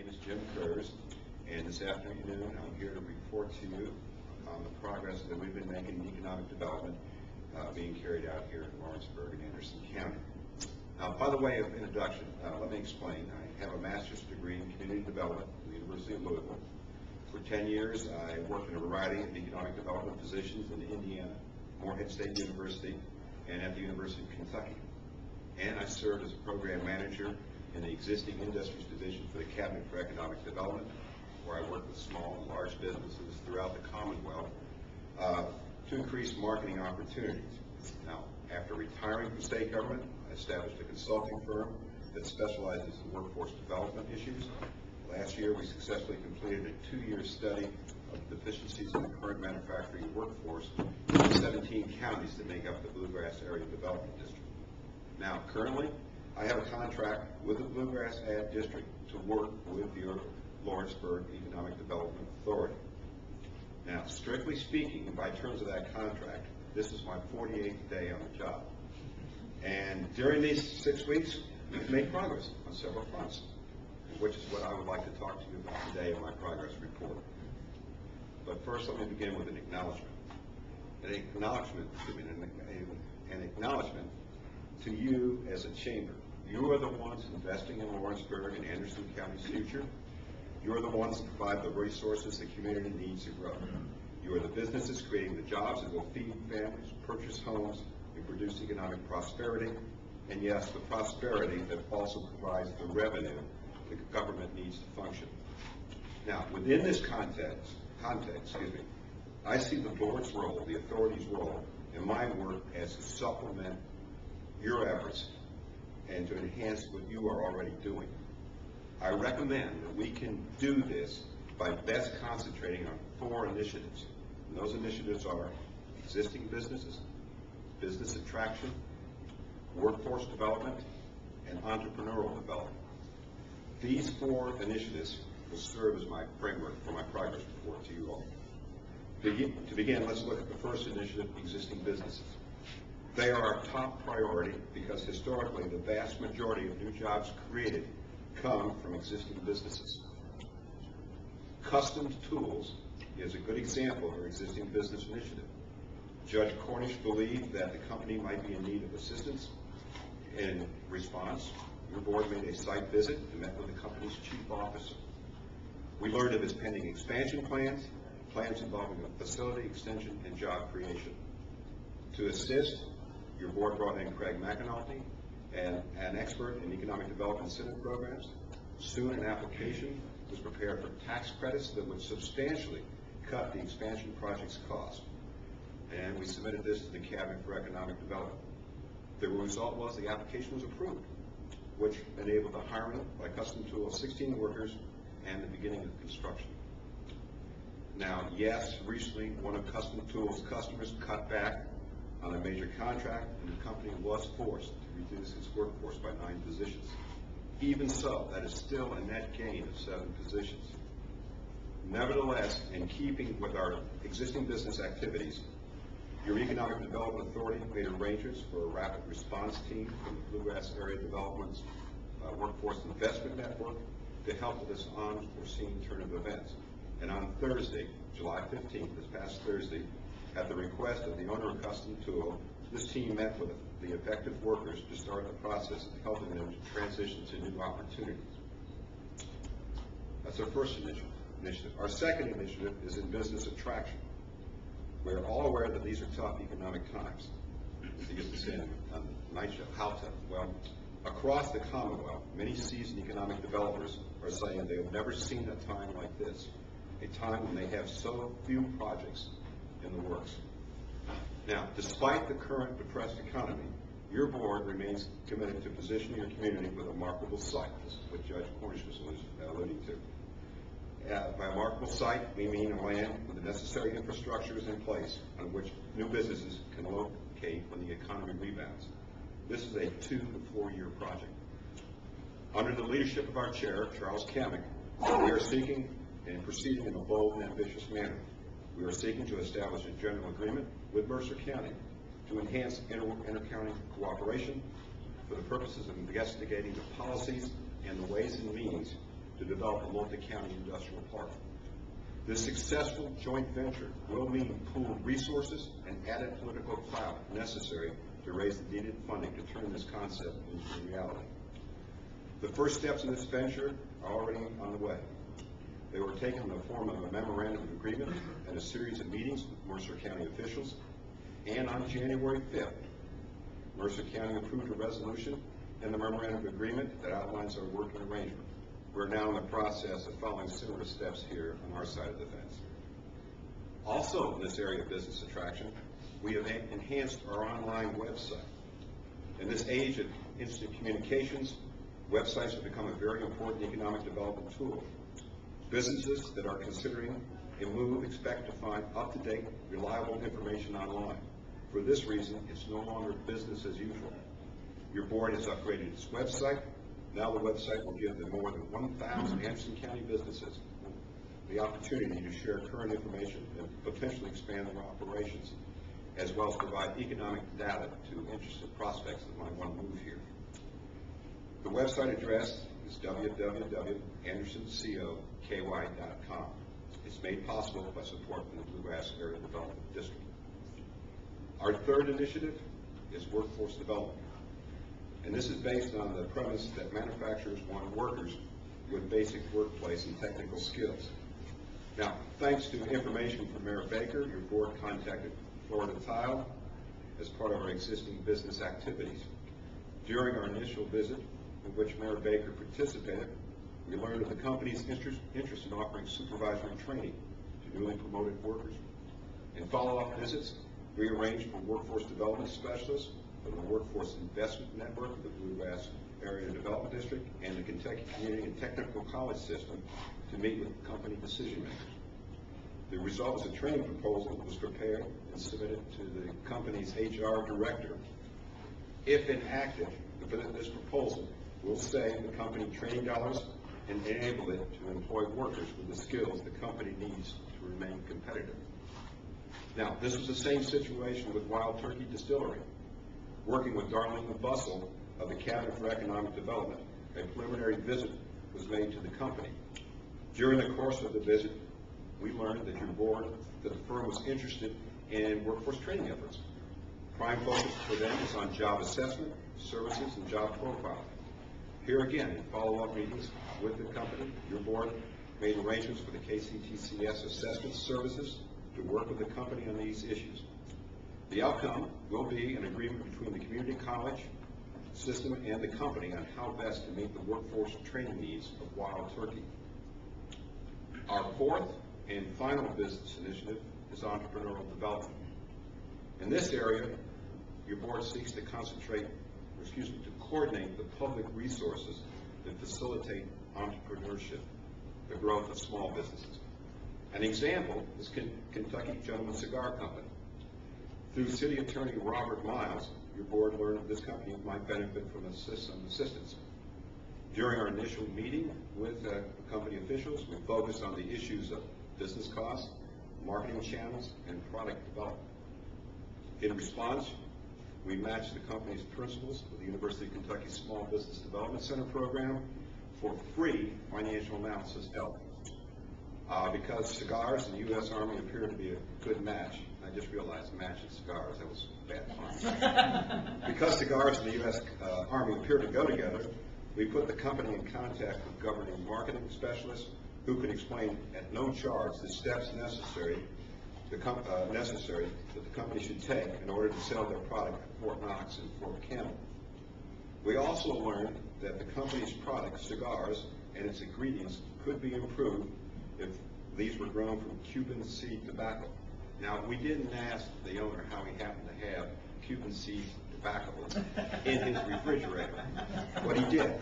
name is Jim Kurz, and this afternoon I'm here to report to you on the progress that we've been making in economic development being carried out here in Lawrenceburg and Anderson County. Now, by the way of introduction, let me explain. I have a master's degree in community development from the University of Louisville. For 10 years, I worked in a variety of economic development positions in Indiana, Morehead State University, and at the University of Kentucky. And I served as a program manager in the existing industries division for the Cabinet for Economic Development, where I work with small and large businesses throughout the Commonwealth to increase marketing opportunities. Now, after retiring from state government, I established a consulting firm that specializes in workforce development issues. Last year, we successfully completed a 2-year study of deficiencies in the current manufacturing workforce in the 17 counties that make up the Bluegrass Area Development District. Now, currently, I have a contract with the Bluegrass Ad District to work with your Lawrenceburg Economic Development Authority. Now, strictly speaking, by terms of that contract, this is my 48th day on the job. And during these 6 weeks, we've made progress on several fronts, which is what I would like to talk to you about today in my progress report. But first, let me begin with an acknowledgement. An acknowledgement to you as a chamber. You are the ones investing in Lawrenceburg and Anderson County's future. You are the ones that provide the resources the community needs to grow. You are the businesses creating the jobs that will feed families, purchase homes, and produce economic prosperity. And yes, the prosperity that also provides the revenue the government needs to function. Now, within this context, I see the board's role, the authority's role, in my work as to supplement your efforts and to enhance what you are already doing. I recommend that we can do this by best concentrating on 4 initiatives. And those initiatives are existing businesses, business attraction, workforce development, and entrepreneurial development. These 4 initiatives will serve as my framework for my progress report to you all. To begin, let's look at the first initiative, existing businesses. They are our top priority because historically the vast majority of new jobs created come from existing businesses. Custom Tools is a good example of our existing business initiative. Judge Cornish believed that the company might be in need of assistance. In response, your board made a site visit and met with the company's chief officer. We learned of its pending expansion plans involving a facility extension and job creation. To assist, your board brought in Craig McAnulty, an expert in economic development incentive programs. Soon an application was prepared for tax credits that would substantially cut the expansion project's cost. And we submitted this to the Cabinet for Economic Development. The result was the application was approved, which enabled the hiring by Custom Tool of 16 workers and the beginning of construction. Now, yes, recently one of Custom Tool's customers cut back on a major contract, and the company was forced to reduce its workforce by 9 positions. Even so, that is still a net gain of 7 positions. Nevertheless, in keeping with our existing business activities, your Economic Development Authority made arrangements for a rapid response team from the Bluegrass Area Development's Workforce Investment Network to help with this unforeseen turn of events. And on Thursday, July 15th, this past Thursday, at the request of the owner of Custom Tool, this team met with the affected workers to start the process of helping them to transition to new opportunities. That's our first initiative. Our second initiative is in business attraction. We're all aware that these are tough economic times. You get to say on the night show, how tough? Well, across the Commonwealth, many seasoned economic developers are saying they have never seen a time like this, a time when they have so few projects in the works. Now, despite the current depressed economy, your board remains committed to positioning your community with a marketable site. This is what Judge Cornish was alluding to. By a marketable site, we mean a land with the necessary infrastructures in place on which new businesses can locate when the economy rebounds. This is a 2 to 4 year project. Under the leadership of our chair, Charles Kamick, we are seeking and proceeding in a bold and ambitious manner. We are seeking to establish a general agreement with Mercer County to enhance inter-county cooperation for the purposes of investigating the policies and the ways and means to develop a multi-county industrial park. This successful joint venture will mean pooled resources and added political clout necessary to raise the needed funding to turn this concept into reality. The first steps in this venture are already on the way. They were taken in the form of a memorandum of agreement and a series of meetings with Mercer County officials, and on January 5th, Mercer County approved a resolution and the memorandum of agreement that outlines our working arrangement. We're now in the process of following similar steps here on our side of the fence. Also in this area of business attraction, we have enhanced our online website. In this age of instant communications, websites have become a very important economic development tool. Businesses that are considering a move expect to find up-to-date, reliable information online. For this reason, it's no longer business as usual. Your board has upgraded its website. Now the website will give the more than 1,000 Anderson County businesses the opportunity to share current information and potentially expand their operations, as well as provide economic data to interested prospects that might want to move here. The website address is www.andersoncoky.com. It's made possible by support from the Bluegrass Area Development District. Our third initiative is workforce development. And this is based on the premise that manufacturers want workers with basic workplace and technical skills. Now, thanks to information from Mayor Baker, your board contacted Florida Tile as part of our existing business activities. During our initial visit, in which Mayor Baker participated, we learned of the company's interest in offering supervisory training to newly promoted workers. In follow-up visits, we arranged for workforce development specialists from the Workforce Investment Network of the Bluegrass Area Development District and the Kentucky Community and Technical College System to meet with company decision makers. The result is a training proposal that was prepared and submitted to the company's HR director. If enacted, this proposal will save the company training dollars and enable it to employ workers with the skills the company needs to remain competitive. Now, this was the same situation with Wild Turkey Distillery. Working with Darlene Bustle of the Cabinet for Economic Development, a preliminary visit was made to the company. During the course of the visit, we learned that the firm was interested in workforce training efforts. Prime focus for them is on job assessment, services, and job profiling. Here again, in follow-up meetings with the company, your board made arrangements for the KCTCS assessment services to work with the company on these issues. The outcome will be an agreement between the community college system and the company on how best to meet the workforce training needs of Wild Turkey. Our fourth and final business initiative is entrepreneurial development. In this area, your board seeks to coordinate the public resources that facilitate entrepreneurship, the growth of small businesses. An example is Kentucky Gentleman Cigar Company. Through City Attorney Robert Miles, your board learned that this company might benefit from some assistance. During our initial meeting with company officials, we focused on the issues of business costs, marketing channels, and product development. In response, we matched the company's principals with the University of Kentucky Small Business Development Center program for free financial analysis help. Because cigars and the U.S. Army appear to be a good match, I just realized matching cigars, that was bad fun. Because cigars and the U.S. Army appear to go together, we put the company in contact with governing marketing specialists who could explain at no charge the steps necessary that the company should take in order to sell their product at Fort Knox and Fort Campbell. We also learned that the company's product, cigars, and its ingredients could be improved if these were grown from Cuban seed tobacco. Now, we didn't ask the owner how he happened to have Cuban seed tobacco in his refrigerator. What he did